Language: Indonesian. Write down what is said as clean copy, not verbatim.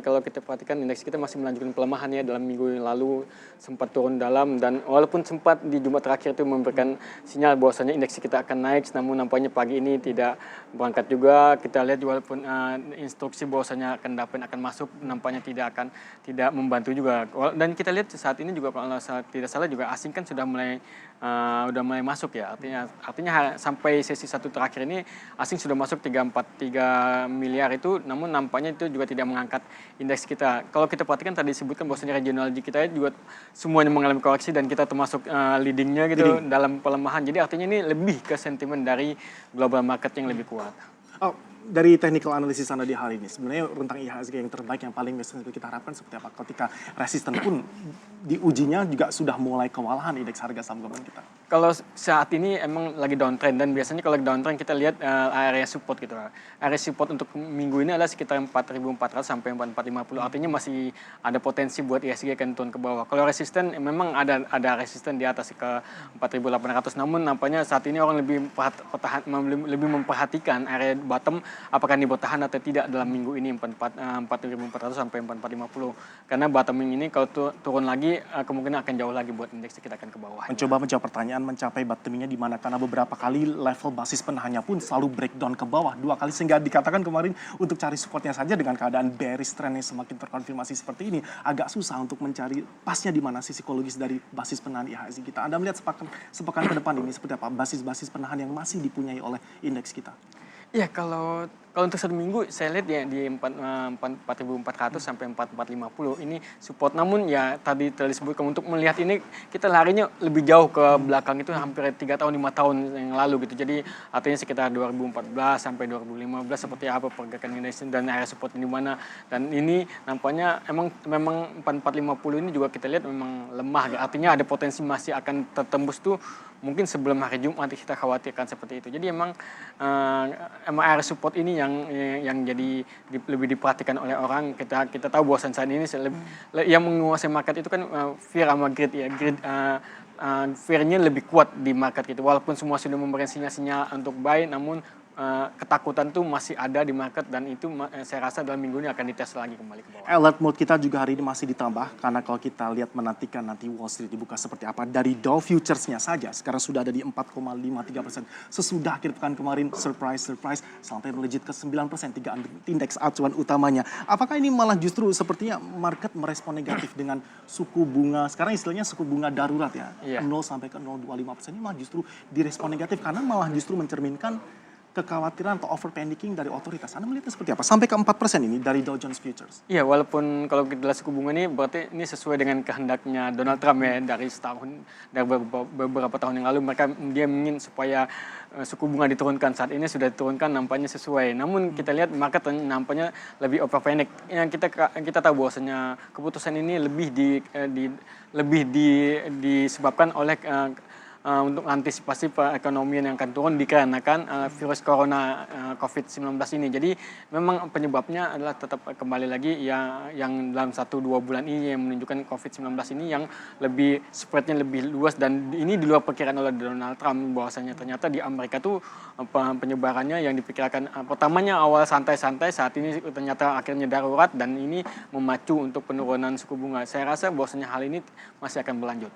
Kalau kita perhatikan indeks kita masih melanjutkan pelemahan ya, dalam minggu yang lalu sempat turun dalam, dan walaupun sempat di Jumat terakhir itu memberikan sinyal bahwasanya indeks kita akan naik, namun nampaknya pagi ini tidak berangkat juga. Kita lihat walaupun instruksi bahwasanya akan masuk, nampaknya tidak membantu juga. Dan kita lihat saat ini juga kalau tidak salah juga asing kan sudah mulai masuk ya. Artinya sampai sesi satu terakhir ini asing sudah masuk 3 miliar itu, namun nampaknya itu juga tidak mengangkat indeks kita. Kalau kita perhatikan tadi disebutkan bahwasanya regional kita juga semuanya mengalami koreksi dan kita termasuk leadingnya gitu dalam pelemahan. Jadi artinya ini lebih ke sentimen dari global market yang lebih kuat. Oh, dari technical analysis Anda di hari ini, sebenarnya rentang IHSG yang terbaik yang paling kita harapkan seperti apa? Ketika resisten pun diujinya juga sudah mulai kewalahan indeks harga saham gabungan kita. Kalau saat ini emang lagi downtrend, dan biasanya kalau downtrend kita lihat area support gitu. Area support untuk minggu ini adalah sekitar 4.400 sampai 4.450. Artinya masih ada potensi buat IHSG akan turun ke bawah. Kalau resisten memang ada resisten di atas ke 4.800. Namun nampaknya saat ini orang lebih memperhatikan area bottom apakah ini bertahan atau tidak dalam minggu ini 4.400 sampai 4.450. Karena bottoming ini kalau turun lagi kemungkinan akan jauh lagi buat indeks kita akan ke bawah. Mencoba menjawab pertanyaan mencapai bottomingnya di mana, karena beberapa kali level basis penahannya pun selalu breakdown ke bawah 2 kali, sehingga dikatakan kemarin untuk cari supportnya saja dengan keadaan bearish trend yang semakin terkonfirmasi seperti ini agak susah untuk mencari pasnya di mana sisi psikologis dari basis penahan IHSG kita. Anda melihat sepekan ke depan ini seperti apa basis-basis penahan yang masih dipunyai oleh indeks kita? Ya, kalau untuk satu minggu saya lihat ya di 4.400 sampai 4.450 ini support. Namun ya tadi disebutkan untuk melihat ini kita larinya lebih jauh ke belakang, itu hampir 3 tahun 5 tahun yang lalu gitu. Jadi artinya sekitar 2014 sampai 2015 seperti apa pergerakan indeks dan area support di mana. Dan ini nampaknya memang 4.450 ini juga kita lihat memang lemah. Artinya ada potensi masih akan tertembus tuh mungkin sebelum hari Jumat, kita khawatirkan seperti itu. Jadi emang area support ini yang jadi lebih diperhatikan oleh orang. Kita tahu bahwa saat ini yang menguasai market itu kan fear sama greed ya. Fear-nya lebih kuat di market gitu. Walaupun semua sudah memberikan sinyal-sinyal untuk buy, namun ketakutan tuh masih ada di market, dan itu saya rasa dalam minggu ini akan dites lagi kembali ke bawah. Alert mode kita juga hari ini masih ditambah, karena kalau kita lihat menantikan nanti Wall Street dibuka seperti apa. Dari Dow Futures-nya saja sekarang sudah ada di 4,53%. Sesudah akhir pekan kemarin surprise sampai melejit ke 9%, 3 indeks acuan utamanya. Apakah ini malah justru sepertinya market merespon negatif dengan suku bunga, sekarang istilahnya suku bunga darurat ya, 0 sampai ke 0,25%, ini malah justru direspon negatif karena malah justru mencerminkan kekhawatiran atau over panicking dari otoritas. Anda melihatnya seperti apa? Sampai ke 4% ini dari Dow Jones Futures. Iya, walaupun kalau kita lihat suku bunga ini berarti ini sesuai dengan kehendaknya Donald Trump ya, dari beberapa tahun yang lalu dia ingin supaya suku bunga diturunkan. Saat ini sudah diturunkan, nampaknya sesuai. Namun kita lihat market nampaknya lebih over panic. Yang kita tahu bahwasanya keputusan ini lebih disebabkan oleh untuk antisipasi perekonomian yang akan turun dikarenakan virus corona COVID-19 ini. Jadi memang penyebabnya adalah tetap kembali lagi yang dalam 1-2 bulan ini yang menunjukkan COVID-19 ini yang spreadnya lebih luas, dan ini di luar perkiraan oleh Donald Trump bahwasanya ternyata di Amerika tuh penyebarannya yang diperkirakan pertamanya awal santai-santai, saat ini ternyata akhirnya darurat, dan ini memacu untuk penurunan suku bunga. Saya rasa bahwasanya hal ini masih akan berlanjut.